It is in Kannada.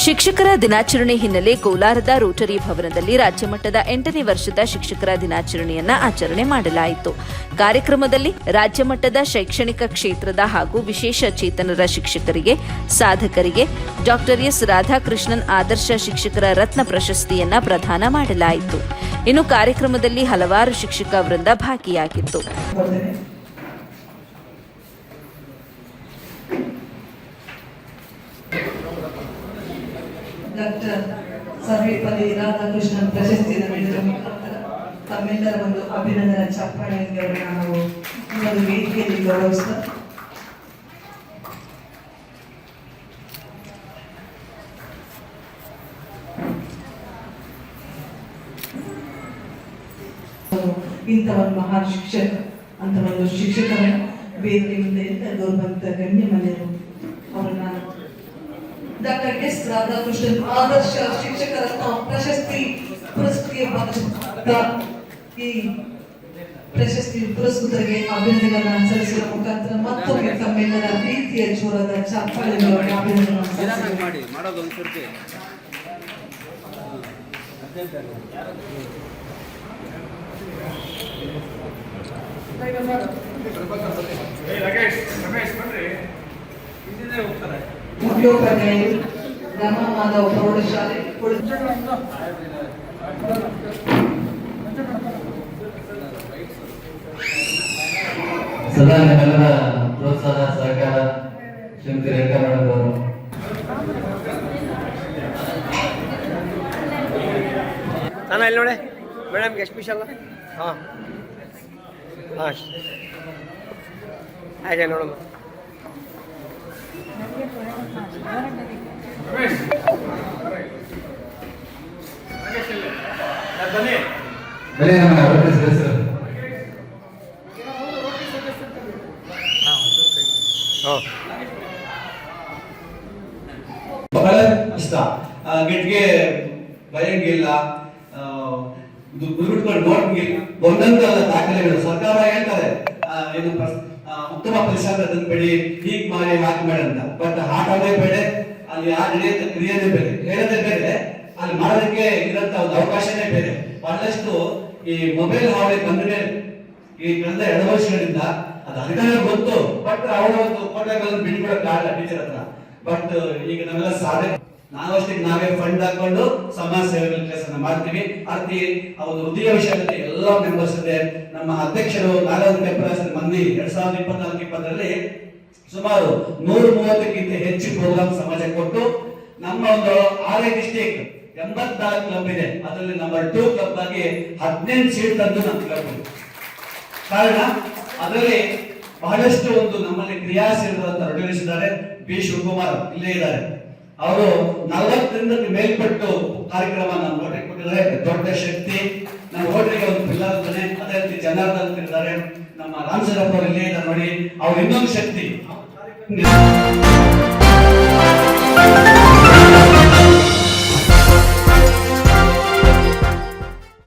ಶಿಕ್ಷಕರ ದಿನಾಚರಣೆ ಹಿನ್ನೆಲೆ ಕೋಲಾರದ ರೋಟರಿ ಭವನದಲ್ಲಿ ರಾಜ್ಯಮಟ್ಟದ 8ನೇ ವರ್ಷದ ಶಿಕ್ಷಕರ ದಿನಾಚರಣೆಯನ್ನು ಆಚರಣೆ ಮಾಡಲಾಯಿತು. ಕಾರ್ಯಕ್ರಮದಲ್ಲಿ ರಾಜ್ಯಮಟ್ಟದ ಶೈಕ್ಷಣಿಕ ಕ್ಷೇತ್ರದ ಹಾಗೂ ವಿಶೇಷ ಚೇತನರ ಶಿಕ್ಷಕರಿಗೆ, ಸಾಧಕರಿಗೆ ಡಾಕ್ಟರ್ ಎಸ್ ರಾಧಾಕೃಷ್ಣನ್ ಆದರ್ಶ ಶಿಕ್ಷಕರ ರತ್ನ ಪ್ರಶಸ್ತಿಯನ್ನು ಪ್ರದಾನ ಮಾಡಲಾಯಿತು. ಇನ್ನು ಕಾರ್ಯಕ್ರಮದಲ್ಲಿ ಹಲವಾರು ಶಿಕ್ಷಕ ವೃಂದ ಭಾಗಿಯಾಗಿತ್ತು. ಡಾಕ್ಟರ್ ಸರ್ವೇಪಲ್ಲಿ ರಾಧಾಕೃಷ್ಣನ್ ಪ್ರಶಸ್ತಿಯನ್ನು ನೀಡಿದ ಮುಖಾಂತರ ತಮ್ಮೆಲ್ಲರ ಒಂದು ಅಭಿನಂದನಾ ಚಪ್ಪಾಳೆಯಲ್ಲಿ ನಾವು ಒಂದು ವೇದಿಕೆಯಲ್ಲಿ ಗೌರವಿಸಿದ ಇಂಥ ಒಂದು ಮಹಾನ್ ಶಿಕ್ಷಕ ಅಂತ ಒಂದು ಶಿಕ್ಷಕರನ್ನು ವೇದಿಕೆ ಮುಂದೆ ಎಂತ ಗೌರವಂತ ಗಣ್ಯಮನ್ಯರು ಅವರನ್ನ ಡಾಕ್ಟರ್ ಎಸ್ ರಾಧಾಕೃಷ್ಣನ್ ಆದರ್ಶ ಶಿಕ್ಷಕರ ಪ್ರಶಸ್ತಿ ಈ ಪ್ರಶಸ್ತಿ ಪುರಸ್ಕೃತರಿಗೆ ಅಭಿನಂದನೆಗಳನ್ನು ಸಲ್ಲಿಸುವ ಮುಖಾಂತರ ಮತ್ತೊಮ್ಮೆ ತಮ್ಮೆಲ್ಲರ ಪ್ರೀತಿಯ ಜೋರಾದ ಚಪ್ಪಾಳೆಯನ್ನು ಅಭಿನಂದನೆ ಮುಖ್ಯೋಪಾಧ್ಯಾಯರು ರಮಾ ಮಾಧವ ಪ್ರೌಢಶಾಲೆ ಸದಾ ನಿಮ್ಮೆಲ್ಲರ ಪ್ರೋತ್ಸಾಹ ಸಹಕಾರ ಶ್ರೀಮತಿ ರೇಖಾ ಮೇಡಮ್ ಅವರು ನಾನು ಇಲ್ಲಿ ನೋಡಿ ಮೇಡಮ್ಗೆ ಎಷ್ಟು ವಿಷಯ ಅಲ್ಲ ಹಾಂ ಹಾಗೆ ನೋಡಮ್ಮ ಬಹಳ ಇಷ್ಟ ಗೆಟ್ಗೆ ಬರೆಯಂಗಿಲ್ಲ, ಗುರುಬಿಟ್ಕೊಂಡು ನೋಡಂಗಿಲ್ಲ. ಒಂದೊಂದಲ್ಲ ದಾಖಲೆಗಳು ಸರ್ಕಾರ ಹೇಳ್ತಾರೆ ಏನು ಉತ್ತಮ ಪರಿಸರ ತಂದ್ಬೇಡಿ, ಹೀಗ್ ಮಾಡಿ ಹಾಕಿ ಮಾಡಿ ಅಂತ. ಬಟ್ ಹಾಕೋದೇ ಬೇಡ, ಅಲ್ಲಿ ನಡೆಯುತ್ತೆ ಕ್ರಿಯೆನೇ ಬೇರೆ, ಹೇಳೋದೇ ಬೇರೆ, ಅಲ್ಲಿ ಮಾಡೋದಕ್ಕೆ ಇರೋಂತ ಒಂದು ಅವಕಾಶನೇ ಬೇರೆ. ಬಹಳಷ್ಟು ಈ ಮೊಬೈಲ್ ಹಾವಳಿ ಬಂದ್ರೆ ಈ ಕಳೆದ 2 ವರ್ಷಗಳಿಂದ ಅದು ಅಧಿಕಾರ ಗೊತ್ತು, ಬಟ್ ಅವರ ಒಂದು ಫೋಟೋಗಳನ್ನು ಬಿಟ್ಕೊಡಕ್ಕಾಗಲ್ಲ ಟೀಚರ್ ಹತ್ರ. ಬಟ್ ಈಗ ನಾವೆಲ್ಲ ಸಾಧನೆ, ನಾವಷ್ಟಿಗೆ ನಾವೇ ಫಂಡ್ ಹಾಕೊಂಡು ಸಮಾಜ ಸೇವೆಗಳ ಕೆಲಸ ಮಾಡ್ತೀವಿ. ಅತಿ ಒಂದು ಹೃದಯ ವಿಷಯದಲ್ಲಿ ಎಲ್ಲ ಮೆಂಬರ್ಸ್ ಇದೆ. ನಮ್ಮ ಅಧ್ಯಕ್ಷರು ನಾಗರಾಜ್ ಮಂದಿ 2024-2020ರಲ್ಲಿ ಸುಮಾರು 130ಕ್ಕಿಂತ ಹೆಚ್ಚು ಪ್ರೋಗ್ರಾಮ್ ಸಮಾಜ ಕೊಟ್ಟು ನಮ್ಮ ಒಂದು ಆರ್ಐ ಡಿಸ್ಟ್ರಿಕ್ಟ್ 84 ಕ್ಲಬ್ ಇದೆ, ಅದರಲ್ಲಿ ನಂಬರ್ 2 ಕ್ಲಬ್ ಆಗಿ 18 ಸೀಟ್ ತಂದು ನಮ್ಮ ಕ್ಲಬ್. ಕಾರಣ ಅದರಲ್ಲಿ ಬಹಳಷ್ಟು ಒಂದು ನಮ್ಮಲ್ಲಿ ಕ್ರಿಯಾಶೀಲರಂತ ನಡೆಸಿದ್ದಾರೆ. ಬಿ ಶಿವಕುಮಾರ್ ಇಲ್ಲೇ ಇದ್ದಾರೆ. ಅವರು 40ರಿಂದ ಮೇಲ್ಪಟ್ಟು ಕಾರ್ಯಕ್ರಮ ನಮ್ಮ ಹೋಟೆಲ್ ಕೊಟ್ಟಿದ್ದಾರೆ. ದೊಡ್ಡ ಶಕ್ತಿ ನಮ್ಮ ಹೋಟೆಲ್ಗೆ ಒಂದು ಪಿಲ್ಲರ್ ಅಂತಾನೆ. ಅದೇ ರೀತಿ ಜನಾರ್ದನ್ ಇದ್ದಾರೆ, ನಮ್ಮ ರಾಮಚಂದ್ರಪ್ಪ ಇಲ್ಲೇ ಇದ್ದಾರೆ ನೋಡಿ, ಅವ್ರು ಇನ್ನೊಂದು ಶಕ್ತಿ.